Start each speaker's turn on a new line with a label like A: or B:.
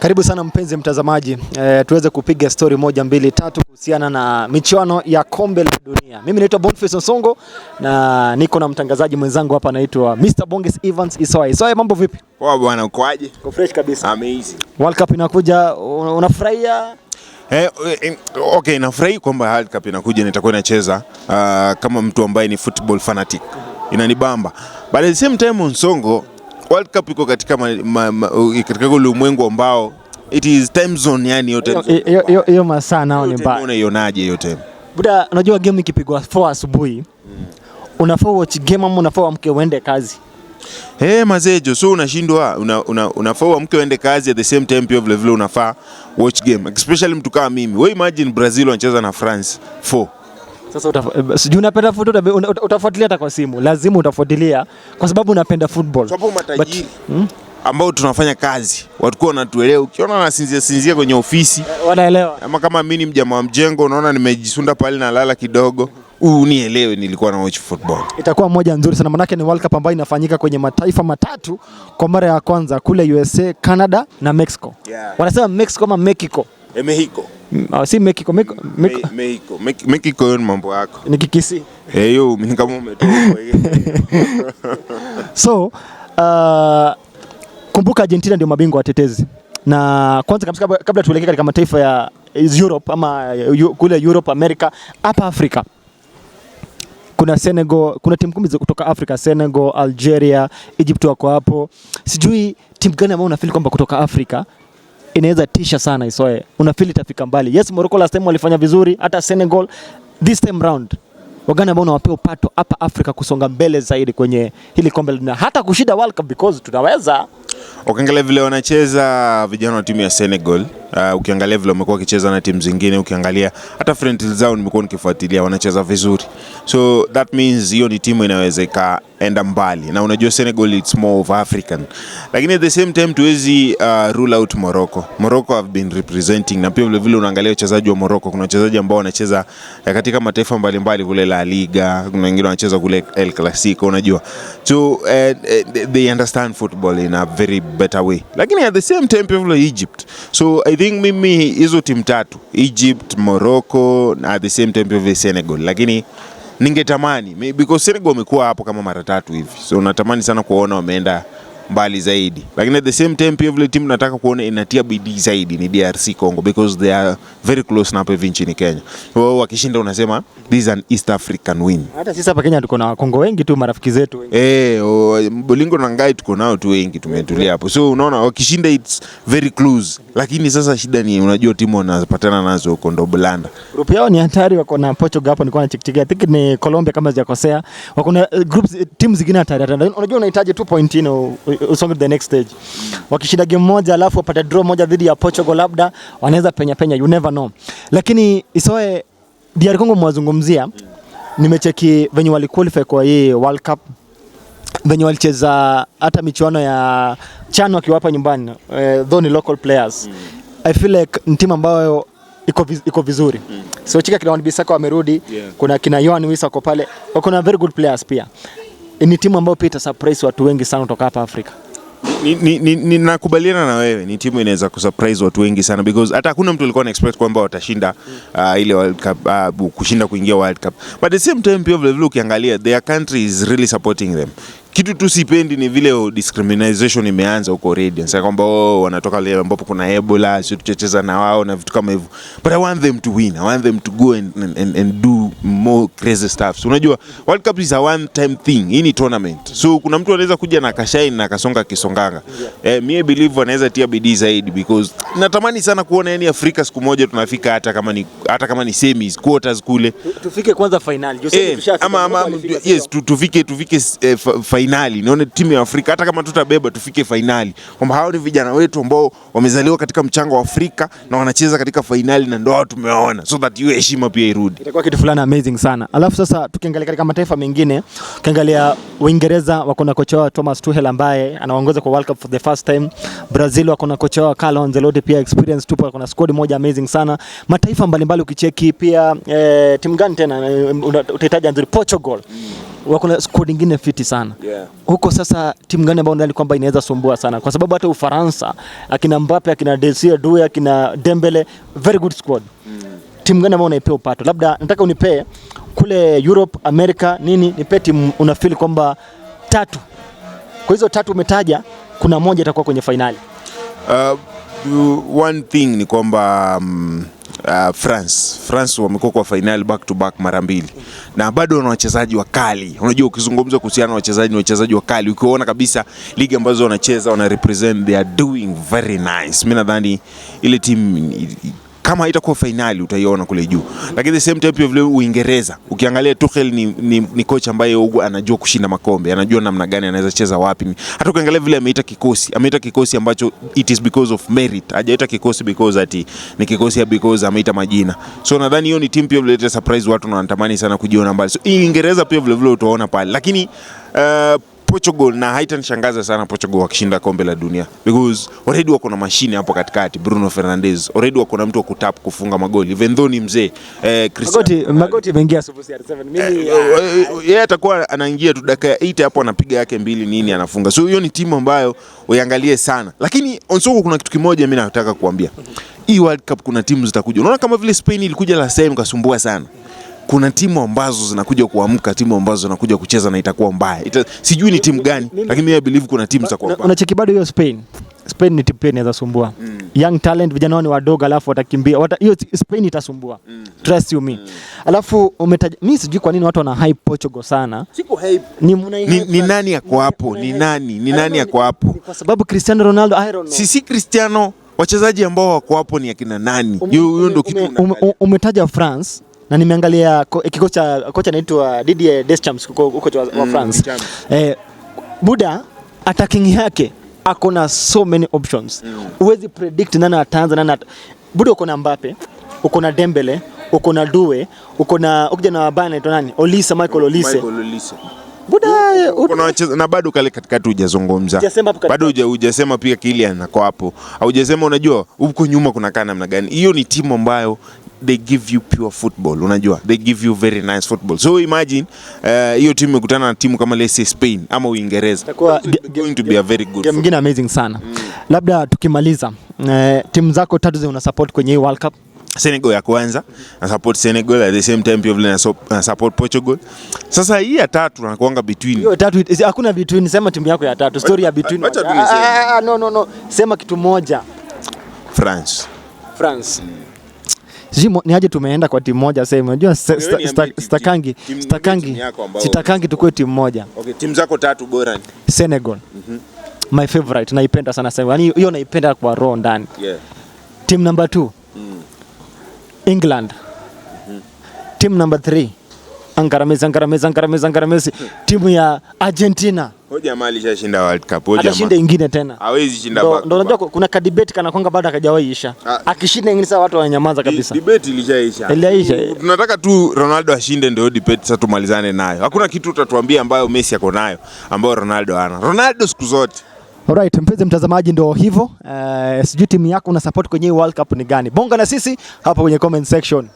A: Karibu sana mpenzi mtazamaji, tuweze kupiga story moja mbili tatu kuhusiana na michuano ya kombe la dunia. Mimi naitwa Boniface Nsongo na niko na mtangazaji mwenzangu hapa anaitwa Mr. Bonges Evans Isoe. Isoe, mambo vipi?
B: Poa bwana, uko aje?
A: Uko fresh kabisa.
B: Amazing.
A: World Cup inakuja, unafurahia?
B: Okay, nafurahi kwamba World Cup inakuja, nitakuwa nacheza kama mtu ambaye ni football fanatic. Inanibamba. But at the same time Nsongo, World Cup iko katika katika ulimwengu ambao it is time zone, yani yote.
A: Hiyo masaa nao ni mbaya.
B: Unaionaje hiyo time?
A: Buda, unajua game ikipigwa 4 asubuhi, unafaa watch game ama unafaa amke uende kazi?
B: Mazejo, so unashindwa, unafaa uamke uende kazi at the same time pia vile vile unafaa watch game. Especially mtu kama mimi. Wewe imagine Brazil wanacheza na France 4.
A: Sasa sijui unapenda football, utafuatilia hata kwa simu. Lazima utafuatilia kwa sababu unapenda football.
B: Sababu matajiri ambao tunafanya kazi watakuwa wanatuelewa. Ukiona nasinzia kwenye ofisi,
A: wanaelewa.
B: Ama kama mimi ni mjamaa wa mjengo, unaona nimejisunda pale na lala kidogo, unielewe nilikuwa na watch football. Itakuwa
A: moja nzuri sana, manake ni World Cup ambayo inafanyika kwenye mataifa matatu kwa mara ya kwanza, kule USA, Canada na Mexico.
B: Yeah.
A: Wanasema Mexico ama Mexico?
B: Mexico.
A: Si Mexico,
B: Mexico hiyo mambo yako.
A: Ni kikisi.
B: Hiyo mimi kama umetoka.
A: So, kumbuka Argentina ndio mabingwa watetezi. Na kwanza kabisa kabla tuelekee katika mataifa ya Europe ama kule Europe, America, hapa Afrika, kuna Senegal, kuna timu 10 kutoka Afrika, Senegal, Algeria, Egypt wako hapo. Sijui timu gani ambayo unafeel kwamba kutoka Afrika inaweza tisha sana Isoe? Unafeel itafika mbali? Yes, Morocco last time walifanya vizuri, hata Senegal this time round. Wagani ambao unawapea upato hapa Afrika kusonga mbele zaidi kwenye hili kombe na hata kushinda World Cup, because tunaweza.
B: Ukiangalia vile wanacheza vijana wa timu ya Senegal, ukiangalia vile wamekuwa wakicheza na timu zingine, ukiangalia hata friendly zao nimekuwa nikifuatilia, wanacheza vizuri. So that means hiyo ni timu inaweza ikaenda mbali. Na unajua Senegal it's more of African. Lakini at the same time tuwezi rule out Morocco. Morocco have been representing, na pia vile unaangalia wachezaji wa Morocco, kuna wachezaji ambao wanacheza katika mataifa mbalimbali kule La Liga, kuna wengine wanacheza kule El Clasico, unajua. So they understand football in a very better way. Lakini at the same time pia Egypt. So I think mimi hizo timu tatu, Egypt, Morocco na at the same time pia Senegal. Lakini ningetamani because Senegal wamekuwa hapo kama mara 3 hivi. So natamani sana kuona wameenda mbali zaidi. Lakini at the same time pia vile timu nataka kuona inatia bidii zaidi ni DRC Congo, because they are very close na hapo nchini Kenya. Wao wakishinda unasema this is an East African win.
A: Hata sisi hapa Kenya tuko na Kongo wengi tu, marafiki zetu wengi.
B: Bolingo na Ngai tuko nao tu wengi, tumetulia hapo. So unaona wakishinda it's very close. Lakini sasa shida ni unajua timu wanapatana nazo huko ndo Bulanda.
A: Group yao ni hatari, wako na Portugal hapo, nilikuwa nachekitia. I think ni Colombia kama sijakosea. Wako na groups teams zingine hatari. Unajua unahitaji 2 point usonge the next stage. Wakishinda game moja alafu wapata draw moja dhidi ya Portugal, labda wanaweza penya, you never know. Lakini Isoe, DR Congo mwazungumzia, nimecheki venye wali qualify kwa hii World Cup, venye walicheza hata michuano ya CHAN wakiwa hapa nyumbani, though ni local players. I feel like ni timu ambayo iko vizuri. So chika kina Wan-Bissaka wamerudi, kuna kina Yohan Wissa wako pale, wako na very good players pia. Ni timu ambayo pia surprise watu wengi sana kutoka hapa Afrika.
B: Nakubaliana na wewe, ni timu inaweza kusurprise watu wengi sana, because hata hakuna mtu alikuwa anaexpect kwamba watashinda ile World Cup, kushinda kuingia World Cup. But at the same time pia vile ukiangalia their country is really supporting them. Kitu tu sipendi ni vile discrimination imeanza huko Radiant. Sasa kwamba wanatoka leo ambapo kuna Ebola, sio tucheza na wao na vitu kama hivyo. But I want them to win. I want them to go and do more crazy stuff. So unajua World Cup is a one time thing. Hii ni tournament. So kuna mtu anaweza kuja na kashine na kasonga kisonganga. Me believe wanaweza tia bidii zaidi, because natamani sana kuona yani Afrika siku moja tunafika hata kama ni semis, quarters kule.
A: Tufike kwanza finali.
B: Yes, tufike finali. Nione timu ya Afrika hata kama tutabeba tufike finali. Kwamba hao ni vijana wetu ambao wamezaliwa katika mchanga wa Afrika na wanacheza katika finali, na ndio wao tumewaona, so that hiyo heshima pia irudi.
A: Itakuwa kitu fulani amazing sana. Alafu sasa tukiangalia katika mataifa mengine, ukiangalia Uingereza wako na kocha wao Thomas Tuchel ambaye anaongoza kwa World Cup for the first time. Brazil wako na kocha wao Carlo Ancelotti, pia experience tu, wako na squad moja amazing sana. Mataifa mbalimbali ukicheki pia timu gani tena utahitaji nzuri, Portugal. wako na squad nyingine fiti sana.
B: Yeah.
A: Huko sasa timu gani ambayo ndani kwamba inaweza sumbua sana? Kwa sababu hata Ufaransa akina Mbappe, akina Desire Doué, akina Dembele, very good squad. Timu gani ambayo unaipea upato? Labda nataka unipee kule Europe, America, nini, nipe timu unafeel kwamba 3. Kwa hizo 3 umetaja, kuna moja itakuwa kwenye finali.
B: One thing ni kwamba France wamekuwa kwa final back to back mara 2 na bado wana wachezaji wakali. Unajua ukizungumza kuhusiana na wachezaji wakali, ukiona kabisa ligi ambazo wanacheza wana represent, they are doing very nice. Mimi nadhani ile timu kama haitakuwa finali utaiona kule juu. Lakini the same time pia vile Uingereza, ukiangalia Tuchel ni coach ambaye anajua kushinda makombe, anajua namna gani anaweza cheza wapi. Hata ukiangalia vile ameita kikosi ambacho it is because of merit. Hajaita kikosi because ati ni kikosi ya because ameita majina. So nadhani hiyo ni team pia vile surprise watu na wanatamani sana kujiona mbali. So Uingereza pia vile utaona pale. Lakini Portugal, na haitanishangaza sana Portugal wakishinda kombe la dunia because already wako na mashine hapo katikati. Bruno Fernandes already wako na mtu wa kutap kufunga magoli, even though ni mzee.
A: Magoti imeingia CR7. Mimi
B: yeye atakuwa anaingia tu dakika ya 8 hapo anapiga yake 2 nini anafunga. So hiyo ni timu ambayo uiangalie sana. Lakini Onsoko, kuna kitu kimoja mimi nataka kuambia. Hii World Cup kuna timu zitakuja. Unaona kama vile Spain ilikuja last time kasumbua sana. Kuna timu ambazo zinakuja kuamka, timu ambazo zinakuja kucheza na itakuwa mbaya. Sijui ni timu gani, lakini I believe kuna timu za kuwa mbaya.
A: Unacheki bado hiyo Spain ni timu pia inaweza sumbua. Young talent, vijana wao ni wadogo, alafu watakimbia. Hiyo Spain itasumbua. Trust you me. Alafu mimi sijui kwa nini watu wana hype Portugal sana.
B: Siko hype. Ni nani yako hapo? Ni nani yako hapo?
A: Kwa sababu Cristiano Ronaldo, I don't know.
B: Si Cristiano, wachezaji ambao wako hapo ni akina nani? Hiyo ndio kitu.
A: Umetaja France. Na nimeangalia kocha anaitwa Didier Deschamps huko wa France. Buda attacking yake akona so many options. Huwezi predict nani ataanza Buda uko na Mbappe, uko na Dembele, uko na Doué, uko na Bayern anaitwa nani? Michael Olise. Buda
B: kuna wacheza na bado kale katikati hujazungumza. Bado hujasema pia Kylian nako hapo. Hujasema unajua huko nyuma kuna kana namna gani. Hiyo ni timu ambayo they give you pure football, unajua. They give you very nice football. So imagine hiyo timu ikutana na timu kama let's say Spain ama Uingereza. Going to be a very good
A: game game amazing sana. Labda tukimaliza timu zako 3 una support kwenye hii World Cup.
B: Senegal ya kwanza, na support Senegal, at the same time pia vile na support Portugal. Sasa hii ya 3 nakuanga between.
A: Hiyo 3 hakuna between, sema timu yako ya 3. Story ya between. No. Sema kitu moja.
B: France.
A: Ni aje tumeenda kwa timu moja sasa. Unajua sitakangi tukue timu moja.
B: Okay, timu zako 3 bora ni
A: Senegal. My favorite, naipenda sana Senegal. Yaani hiyo naipenda kwa roho ndani.
B: Yeah.
A: Team number 2. England. Team number 3. Ankara Messi. Timu ya Argentina.
B: Hoja mali shashinda World Cup.
A: Atashinda ingine tena.
B: Hawezi shinda back.
A: Ndio unajua kuna ka debate kana kwanga bado hajawahi isha. Akishinda ingine sasa watu wananyamaza kabisa.
B: Debate ilishaisha. Tunataka tu Ronaldo ashinde ndio debate sasa tumalizane nayo. Hakuna kitu utatuambia ambayo Messi yako nayo ambayo Ronaldo hana. Ronaldo siku zote.
A: Alright, mpenzi mtazamaji, ndio hivyo. Sijui timu yako una support kwenye World Cup ni gani? Bonga na sisi hapa kwenye comment section.